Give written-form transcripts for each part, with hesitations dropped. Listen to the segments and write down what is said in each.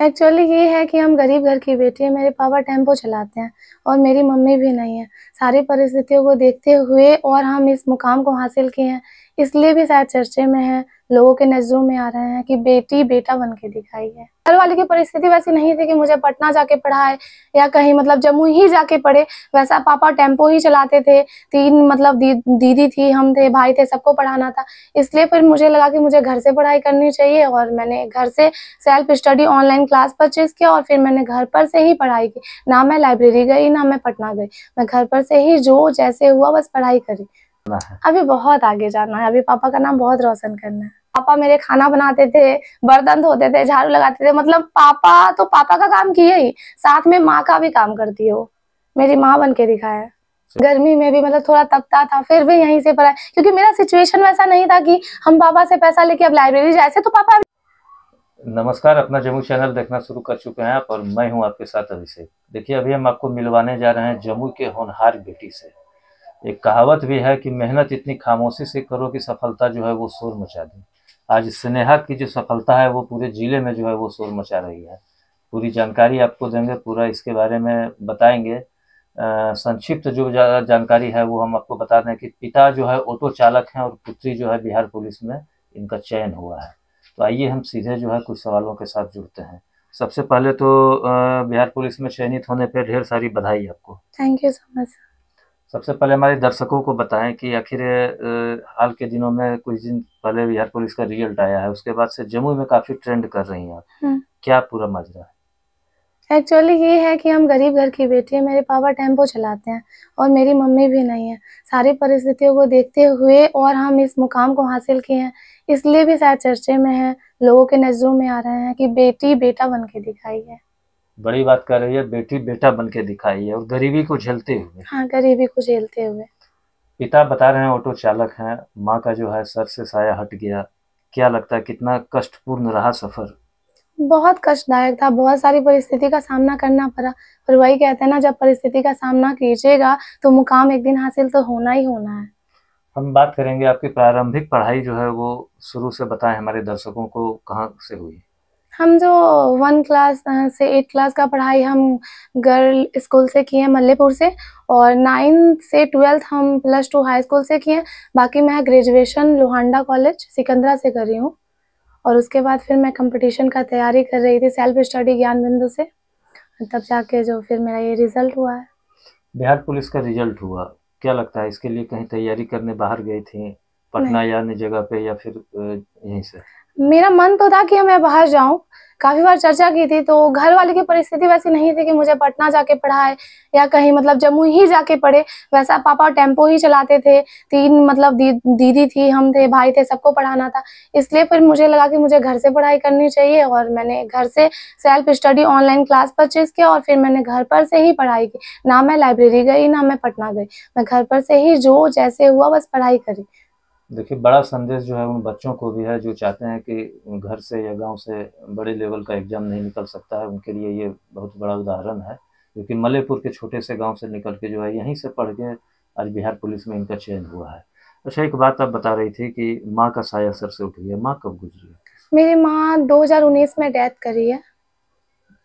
Actually ये है कि हम गरीब घर की बेटी हैं, मेरे पापा टेम्पो चलाते हैं और मेरी मम्मी भी नहीं है। सारी परिस्थितियों को देखते हुए और हम इस मुकाम को हासिल किए हैं, इसलिए भी शायद चर्चे में हैं, लोगों के नज़रों में आ रहे हैं कि बेटी बेटा बन के दिखाई है। घर वाले की परिस्थिति वैसी नहीं थी कि मुझे पटना जाके पढ़ाए या कहीं मतलब जम्मू ही जाके पढ़े, वैसा पापा टेम्पो ही चलाते थे। 3 मतलब दीदी थी, हम थे, भाई थे, सबको पढ़ाना था। इसलिए फिर मुझे लगा कि मुझे घर से पढ़ाई करनी चाहिए और मैंने घर से self study online class purchase किया और फिर मैंने घर पर से ही पढ़ाई की। ना मैं लाइब्रेरी गई, ना मैं पटना गई। मैं घर पर से ही जो जैसे हुआ बस पढ़ाई करी। अभी बहुत आगे जाना है, अभी पापा का नाम बहुत रोशन करना है। पापा मेरे खाना बनाते थे, बर्तन धोते थे, झाड़ू लगाते थे, मतलब पापा तो पापा का काम किए ही, साथ में माँ का भी काम करती है वो। मेरी माँ बन के दिखाया है। गर्मी में भी मतलब थोड़ा तपता था, फिर भी यहीं से पढ़ाई, क्योंकि मेरा सिचुएशन वैसा नहीं था कि हम पापा से पैसा लेके अब लाइब्रेरी जाए, ऐसे तो पापा। नमस्कार, अपना जम्मू चैनल देखना शुरू कर चुके हैं आप और मैं हूं आपके साथ अभिषेक। देखिए, अभी हम आपको मिलवाने जा रहे हैं जम्मू के होनहार बेटी से। एक कहावत भी है कि मेहनत इतनी खामोशी से करो कि सफलता जो है वो शोर मचा दे। आज स्नेहा की जो सफलता है वो पूरे जिले में जो है वो शोर मचा रही है। पूरी जानकारी आपको देंगे, पूरा इसके बारे में बताएंगे। संक्षिप्त जो जानकारी है वो हम आपको बता दें कि पिता जो है ऑटो चालक हैं और पुत्री जो है बिहार पुलिस में इनका चयन हुआ है। तो आइए हम सीधे जो है कुछ सवालों के साथ जुड़ते हैं। सबसे पहले तो बिहार पुलिस में चयनित होने पे ढेर सारी बधाई आपको। Thank you so much. सबसे पहले हमारे दर्शकों को बताएं कि आखिर हाल के दिनों में कुछ दिन पहले बिहार पुलिस का रिजल्ट आया है, उसके बाद से जम्मू में काफ़ी ट्रेंड कर रही हैं आप। क्या पूरा माजरा है? एक्चुअली ये है कि हम गरीब घर की बेटी हैं, मेरे पापा टेम्पो चलाते हैं और मेरी मम्मी भी नहीं है। सारी परिस्थितियों को देखते हुए और हम इस मुकाम को हासिल किए हैं, इसलिए भी शायद चर्चे में हैं, लोगों के नज़रों में आ रहे हैं कि बेटी बेटा बन के दिखाई है। बड़ी बात कर रही है, बेटी बेटा बन के दिखाई है और गरीबी को झेलते हुए। हाँ, गरीबी को झेलते हुए। पिता बता रहे हैं ऑटो चालक हैं, माँ का जो है सर से साया हट गया। क्या लगता है कितना कष्टपूर्ण रहा सफ़र? बहुत कष्टदायक था, बहुत सारी परिस्थिति का सामना करना पड़ा, पर वही कहते हैं ना, जब परिस्थिति का सामना कीजिएगा, तो मुकाम एक दिन हासिल तो होना ही होना है। हम बात करेंगे आपकी प्रारंभिक पढ़ाई जो है वो शुरू से बताएं हमारे दर्शकों को कहाँ से हुई? हम जो 1 क्लास से 8 क्लास का पढ़ाई हम गर्ल स्कूल से किए हैं मल्लेपुर से, और 9th से 12th हम +2 हाई स्कूल से किए हैं। बाकी मैं ग्रेजुएशन लोहांडा कॉलेज सिकंदरा से कर रही हूँ और उसके बाद फिर मैं कंपटीशन का तैयारी कर रही थी सेल्फ स्टडी ज्ञान बिंदु से, तब जाके जो फिर मेरा ये रिज़ल्ट हुआ है। बिहार पुलिस का रिजल्ट हुआ, क्या लगता है इसके लिए कहीं तैयारी करने बाहर गई थी, नहीं। पटना या अन्य जगह पे, या फिर यहीं से? मेरा मन तो था कि मैं बाहर जाऊँ, काफ़ी बार चर्चा की थी, तो घर वाले की परिस्थिति वैसी नहीं थी कि मुझे पटना जाके पढ़ाए या कहीं मतलब जम्मू ही जाके पढ़े, वैसा पापा टेम्पो ही चलाते थे। 3 मतलब दीदी थी, हम थे, भाई थे, सबको पढ़ाना था। इसलिए फिर मुझे लगा कि मुझे घर से पढ़ाई करनी चाहिए और मैंने घर से self study online class purchase किया और फिर मैंने घर पर से ही पढ़ाई की। ना मैं लाइब्रेरी गई, ना मैं पटना गई। मैं घर पर से ही जो जैसे हुआ बस पढ़ाई करी। देखिए, बड़ा संदेश जो है उन बच्चों को भी है जो चाहते हैं कि घर से या गांव से बड़े लेवल का एग्ज़ाम नहीं निकल सकता है, उनके लिए ये बहुत बड़ा उदाहरण है, क्योंकि मल्लेपुर के छोटे से गांव से निकल के जो है यहीं से पढ़ के आज बिहार पुलिस में इनका चयन हुआ है। अच्छा, एक बात आप बता रही थी कि माँ का साया सर से उठ गया, माँ कब गुजरी? मेरी माँ 2019 में डेथ करी है।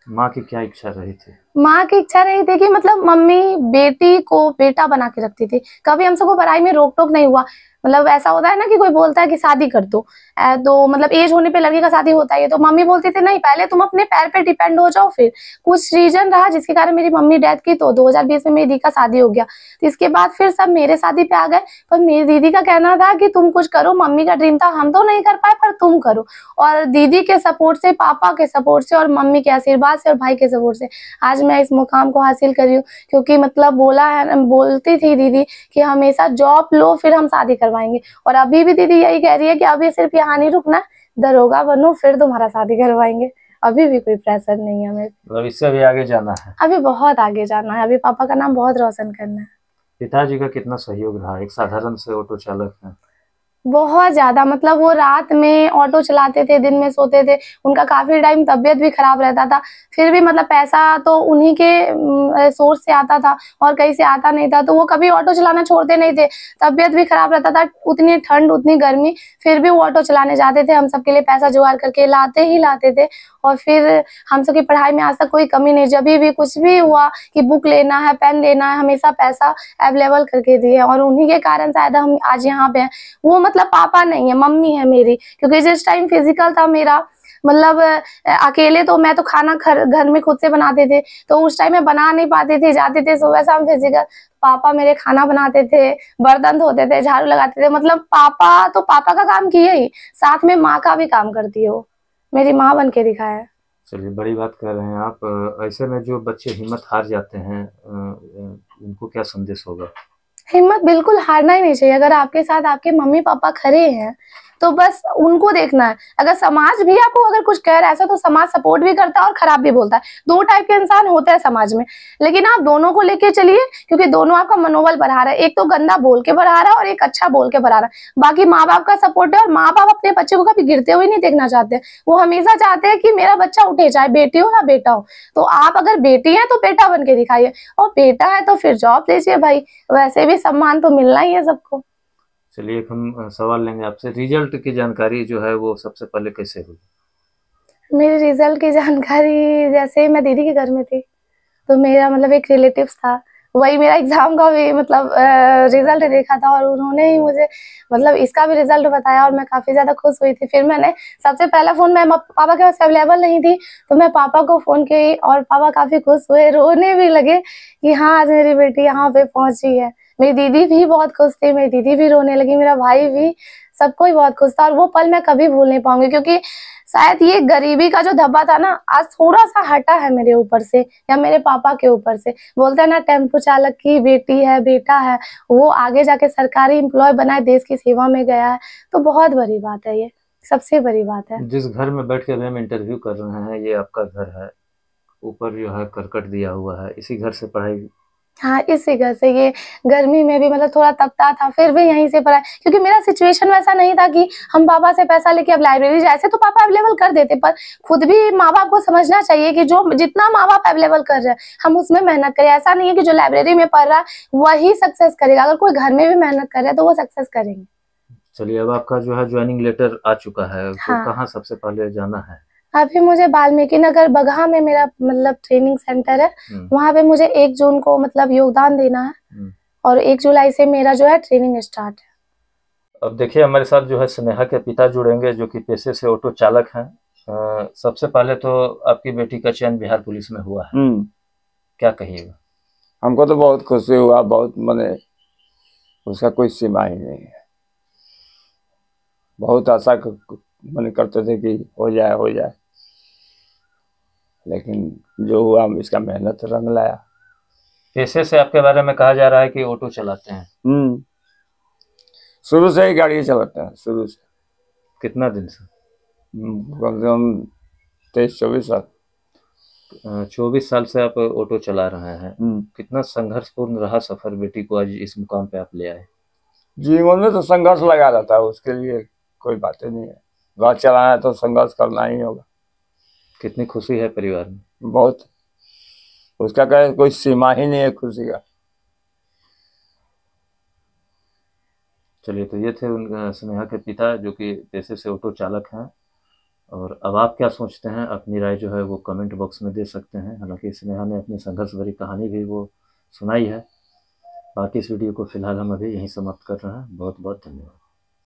माँ की क्या इच्छा रही थी? माँ की इच्छा रही थी कि मतलब मम्मी बेटी को बेटा बना के रखती थी, कभी हम सबको पढ़ाई में रोक टोक नहीं हुआ। मतलब ऐसा होता है ना कि कोई बोलता है कि शादी कर दो, तो मतलब एज होने पे लड़की का शादी होता है, तो मम्मी बोलती थी नहीं, पहले तुम अपने पैर पे डिपेंड हो जाओ। फिर कुछ रीजन रहा जिसके कारण मेरी मम्मी डेथ की, तो 2020 में मेरी दी का शादी हो गया। तो इसके बाद फिर सब मेरे शादी पे आ गए, पर मेरी दीदी का कहना था कि तुम कुछ करो, मम्मी का ड्रीम था, हम तो नहीं कर पाए पर तुम करो। और दीदी के सपोर्ट से, पापा के सपोर्ट से और मम्मी के आशीर्वाद से और भाई के सपोर्ट से आज मैं इस मुकाम को हासिल कर रही हूँ। क्योंकि मतलब बोलती थी दीदी कि हमेशा जॉब लो फिर हम शादी करवाएंगे, और अभी भी दीदी यही कह रही है कि अभी सिर्फ यहाँ नहीं रुकना, दरोगा बनो फिर तुम्हारा शादी करवाएंगे। अभी भी कोई प्रेशर नहीं है हमें। मतलब इससे भी आगे जाना है। अभी बहुत आगे जाना है, अभी पापा का नाम बहुत रोशन करना है। पिताजी का कितना सहयोग रहा? एक साधारण से ऑटो चालक हैं। बहुत ज़्यादा, मतलब वो रात में ऑटो चलाते थे, दिन में सोते थे, उनका काफ़ी टाइम तबीयत भी खराब रहता था। फिर भी मतलब पैसा तो उन्हीं के सोर्स से आता था और कहीं से आता नहीं था, तो वो कभी ऑटो चलाना छोड़ते नहीं थे। तबीयत भी खराब रहता था, उतनी ठंड, उतनी गर्मी, फिर भी वो ऑटो चलाने जाते थे, हम सबके लिए पैसा जुगाड़ करके लाते ही लाते थे। और फिर हम सब की पढ़ाई में आज तक कोई कमी नहीं, जभी भी कुछ भी हुआ कि बुक लेना है, पेन लेना है, हमेशा पैसा अवेलेबल करके दिए और उन्हीं के कारण शायद हम आज यहाँ पे हैं। वो मतलब पापा नहीं है, मम्मी है मेरी, क्योंकि जिस टाइम फिजिकल था मेरा, मतलब अकेले तो मैं तो खाना घर में खुद से बनाते थे, तो उस टाइम में बना नहीं पाते थे, जाते थे सुबह शाम फिजिकल। पापा मेरे खाना बनाते थे, बर्तन धोते थे, झाड़ू लगाते थे, मतलब पापा तो पापा का काम किए ही, साथ में माँ का भी काम करती है वो, मेरी माँ बन के दिखाया है। चलिए, बड़ी बात कह रहे हैं आप। ऐसे में जो बच्चे हिम्मत हार जाते हैं, उनको क्या संदेश होगा? हिम्मत बिल्कुल हारना ही नहीं चाहिए। अगर आपके साथ आपके मम्मी-पापा खड़े हैं, तो बस उनको देखना है। अगर समाज भी आपको अगर कुछ कह रहा है ऐसा, तो समाज सपोर्ट भी करता है और खराब भी बोलता है। 2 टाइप के इंसान होते हैं समाज में, लेकिन आप दोनों को लेके चलिए, क्योंकि दोनों आपका मनोबल बढ़ा रहा है। एक तो गंदा बोल के बढ़ा रहा है और एक अच्छा बोल के बढ़ा रहा है। बाकी माँ-बाप का सपोर्ट है और माँ-बाप अपने बच्चे को कभी गिरते हुए नहीं देखना चाहते। वो हमेशा चाहते हैं कि मेरा बच्चा उठे, चाहे बेटी हो या बेटा हो। तो आप अगर बेटी हैं, तो बेटा बन के दिखाइए, और बेटा है तो फिर जॉब लीजिए भाई, वैसे भी सम्मान तो मिलना ही है सबको। चलिए, एक हम सवाल लेंगे आपसे। रिजल्ट की जानकारी जो है वो सबसे पहले कैसे हुई? मेरे रिजल्ट की जानकारी, जैसे मैं दीदी के घर में थी, तो मेरा मतलब एक रिलेटिव्स था, वही मेरा एग्ज़ाम का भी मतलब रिज़ल्ट देखा था और उन्होंने ही मुझे मतलब इसका भी रिज़ल्ट बताया और मैं काफ़ी ज़्यादा खुश हुई थी। फिर मैंने सबसे पहला फ़ोन मैं पापा के पास अवेलेबल नहीं थी, तो मैं पापा को फ़ोन की और पापा काफ़ी खुश हुए, रोने भी लगे कि हाँ, आज मेरी बेटी यहाँ पे पहुँची है। मेरी दीदी भी बहुत खुश थी, मेरी दीदी भी रोने लगी, मेरा भाई भी, सबको ही बहुत खुश था और वो पल मैं कभी भूल नहीं पाऊँगी, क्योंकि शायद ये गरीबी का जो धब्बा था ना, आज थोड़ा-सा हटा है मेरे ऊपर से या मेरे पापा के ऊपर से। बोलते हैं ना, टेम्पो चालक की बेटी है, बेटा है, वो आगे जाके सरकारी एम्प्लॉयी बना है, देश की सेवा में गया है, तो बहुत बड़ी बात है ये, सबसे बड़ी बात है। जिस घर में बैठ के अभी हम इंटरव्यू कर रहे हैं, ये आपका घर है। ऊपर जो है करकट दिया हुआ है, इसी घर से पढ़ाई? हाँ, इसी घर से, ये गर्मी में भी मतलब थोड़ा तपता था, फिर भी यहीं से पढ़ाई, क्योंकि मेरा सिचुएशन वैसा नहीं था कि हम पापा से पैसा लेके अब लाइब्रेरी जाए, ऐसे तो पापा अवेलेबल कर देते, पर खुद भी माँ-बाप को समझना चाहिए कि जो जितना माँ-बाप अवेलेबल कर रहे हैं, हम उसमें मेहनत करें। ऐसा नहीं है कि जो लाइब्रेरी में पढ़ रहा है, वही सक्सेस करेगा, अगर कोई घर में भी मेहनत कर रहा है, तो वो सक्सेस करेंगे। चलिए, अब आपका जो है जॉइनिंग लेटर आ चुका है, तो हाँ। कहाँ सबसे पहले जाना है? अभी मुझे वाल्मीकि नगर बगहा में मेरा मतलब ट्रेनिंग सेंटर है, वहाँ पे मुझे 1 जून को मतलब योगदान देना है और 1 जुलाई से मेरा जो है ट्रेनिंग स्टार्ट है। अब देखिए, हमारे साथ जो है स्नेहा के पिता जुड़ेंगे, जो कि पेशे से ऑटो चालक हैं। सबसे पहले तो आपकी बेटी का चयन बिहार पुलिस में हुआ है, क्या कहिएगा? हमको तो बहुत खुशी हुआ, बहुत मने उसका कोई सीमा ही नहीं है। बहुत आशा मन करते थे कि हो जाए, लेकिन जो हुआ इसका मेहनत रंग लाया। पेशे से आपके बारे में कहा जा रहा है कि ऑटो चलाते हैं। शुरू से ही गाड़ी चलाते हैं, शुरू से। कितना दिन से? कम से कम 23-24 साल। 24 साल से आप ऑटो चला रहे हैं। कितना संघर्षपूर्ण रहा सफर, बेटी को आज इस मुकाम पे आप ले आए? जीवन में तो संघर्ष लगा रहता है, उसके लिए कोई बातें नहीं है। घर चलाना है तो संघर्ष करना ही होगा। कितनी खुशी है परिवार में? बहुत, उसका कहे कोई सीमा ही नहीं है खुशी का। चलिए, तो ये थे उन स्नेहा के पिता, जो कि पेशे से ऑटो चालक हैं। और अब आप क्या सोचते हैं, अपनी राय जो है वो कमेंट बॉक्स में दे सकते हैं। हालांकि स्नेहा ने अपनी संघर्ष भरी कहानी भी वो सुनाई है। बाकी इस वीडियो को फिलहाल हम अभी यहीं समाप्त कर रहे हैं। बहुत बहुत धन्यवाद।